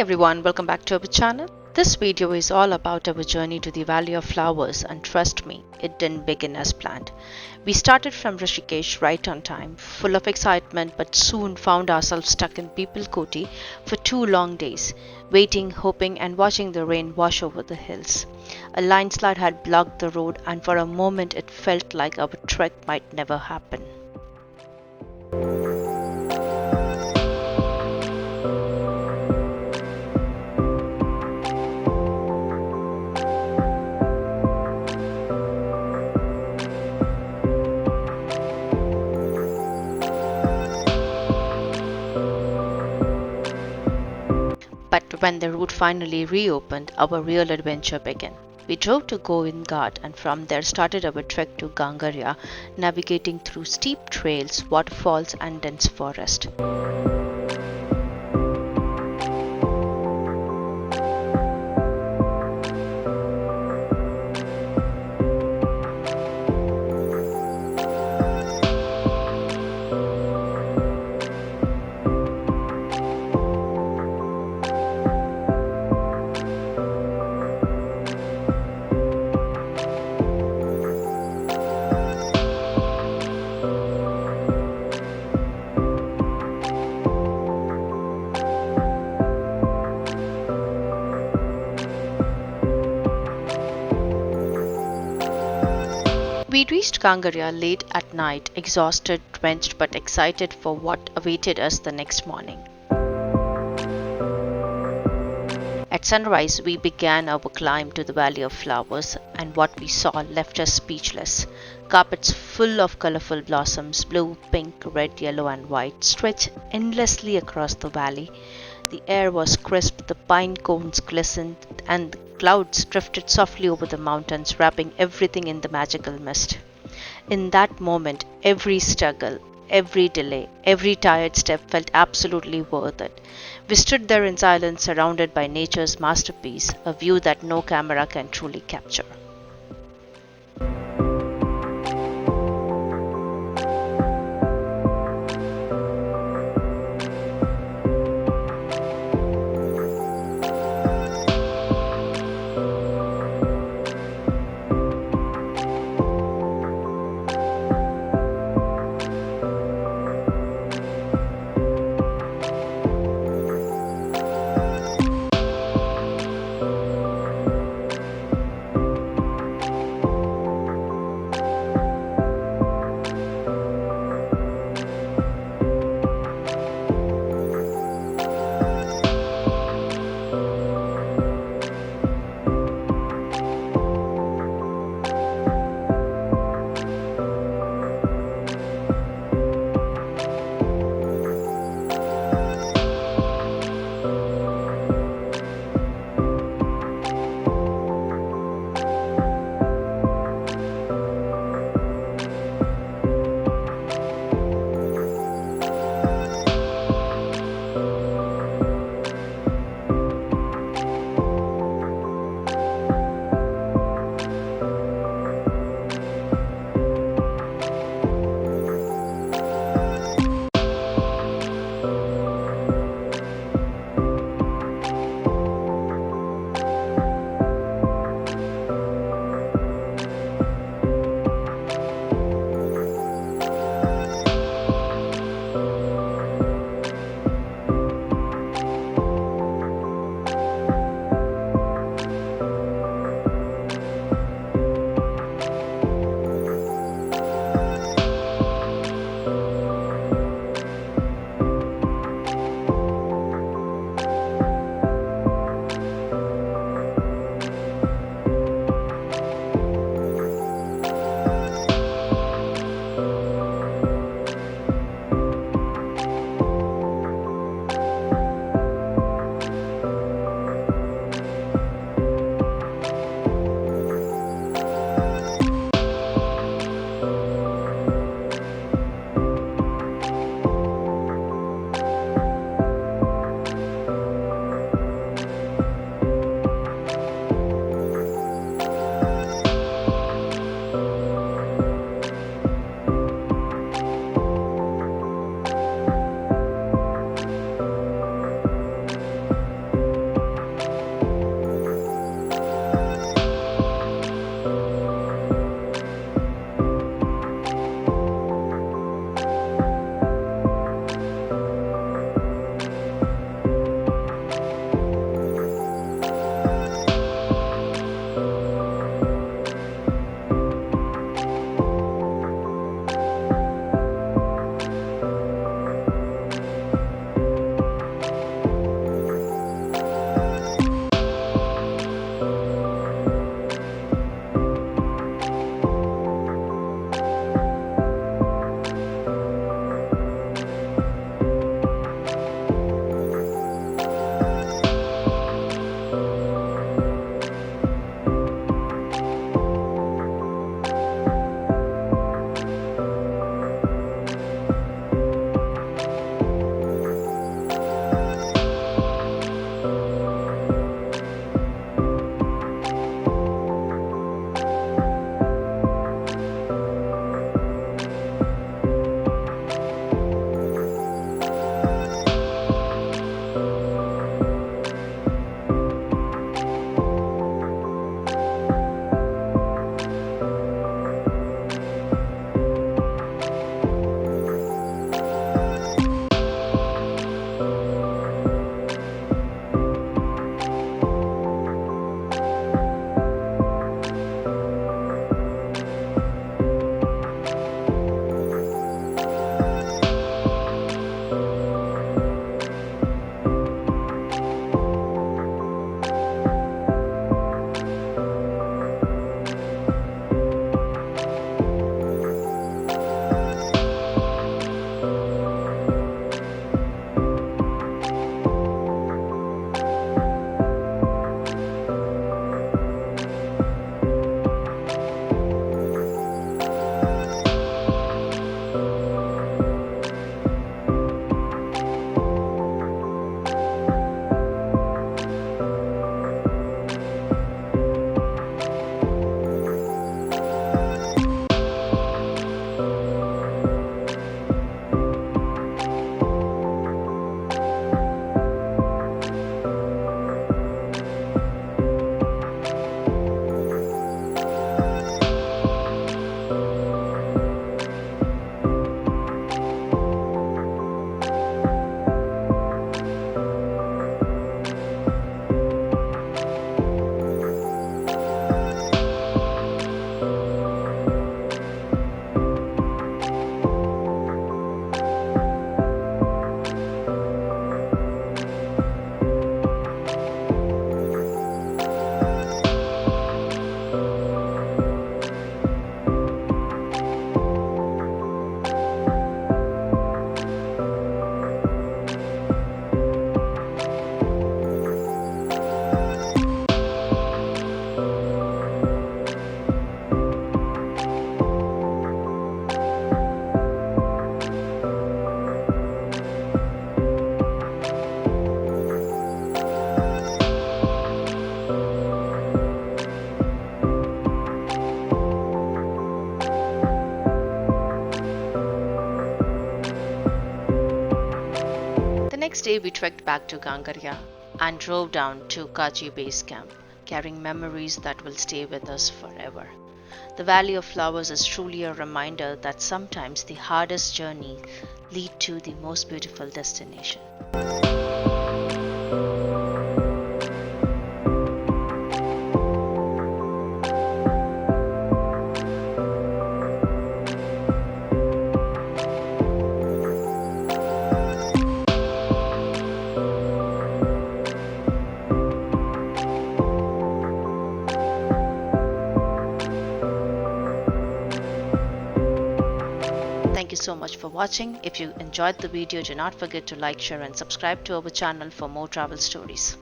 everyone, welcome back to our channel. This video is all about our journey to the Valley of Flowers, and trust me, it didn't begin as planned. We started from Rishikesh right on time, full of excitement, but soon found ourselves stuck in Peepalkoti for 2 long days, waiting, hoping, and watching the rain wash over the hills. A landslide had blocked the road, and for a moment it felt like our trek might never happen. But when the route finally reopened, our real adventure began. We drove to Govindghat and from there started our trek to Ghangharia, navigating through steep trails, waterfalls, and dense forest. We reached Ghangharia late at night, exhausted, drenched, but excited for what awaited us the next morning. At sunrise, we began our climb to the Valley of Flowers, and what we saw left us speechless. Carpets full of colorful blossoms, blue, pink, red, yellow, and white, stretched endlessly across the valley. The air was crisp, the pine cones glistened, and the clouds drifted softly over the mountains, wrapping everything in the magical mist. In that moment, every struggle, every delay, every tired step felt absolutely worth it. We stood there in silence, surrounded by nature's masterpiece, a view that no camera can truly capture. day we trekked back to Ghangharia and drove down to Karchi base camp, carrying memories that will stay with us forever. The Valley of Flowers is truly a reminder that sometimes the hardest journeys lead to the most beautiful destination. Thank you so much for watching. If you enjoyed the video, do not forget to like, share and subscribe to our channel for more travel stories.